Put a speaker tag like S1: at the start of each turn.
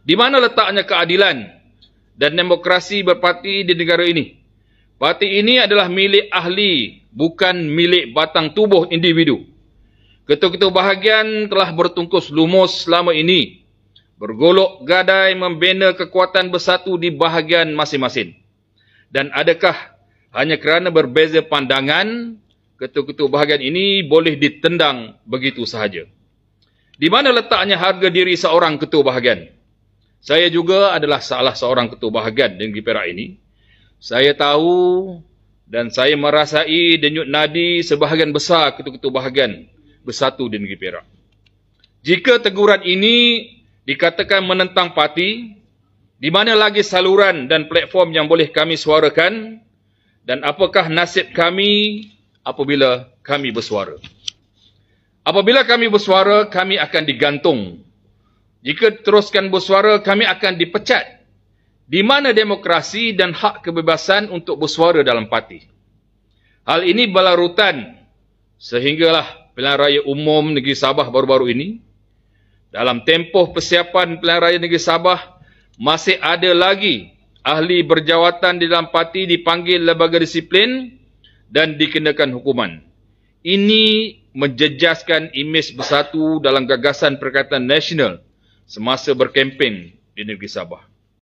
S1: Di mana letaknya keadilan dan demokrasi berparti di negara ini? Parti ini adalah milik ahli, bukan milik batang tubuh individu. Ketua-ketua bahagian telah bertungkus lumus selama ini, bergolok gadai membina kekuatan bersatu di bahagian masing-masing. Dan adakah hanya kerana berbeza pandangan, ketua-ketua bahagian ini boleh ditendang begitu sahaja? Di mana letaknya harga diri seorang ketua bahagian? Saya juga adalah salah seorang ketua bahagian di negeri Perak ini. Saya tahu dan saya merasai denyut nadi sebahagian besar ketua-ketua bahagian bersatu di negeri Perak. Jika teguran ini dikatakan menentang parti, di mana lagi saluran dan platform yang boleh kami suarakan, dan apakah nasib kami apabila kami bersuara? Apabila kami bersuara, kami akan digantung. Jika teruskan bersuara, kami akan dipecat. Di mana demokrasi dan hak kebebasan untuk bersuara dalam parti? Hal ini berlarutan sehinggalah Pilihan Raya Umum Negeri Sabah baru-baru ini. Dalam tempoh persiapan Pilihan Raya Negeri Sabah, masih ada lagi ahli berjawatan di dalam parti dipanggil lembaga disiplin dan dikenakan hukuman. Ini menjejaskan imej bersatu dalam gagasan Perikatan Nasional semasa berkempen di negeri Sabah.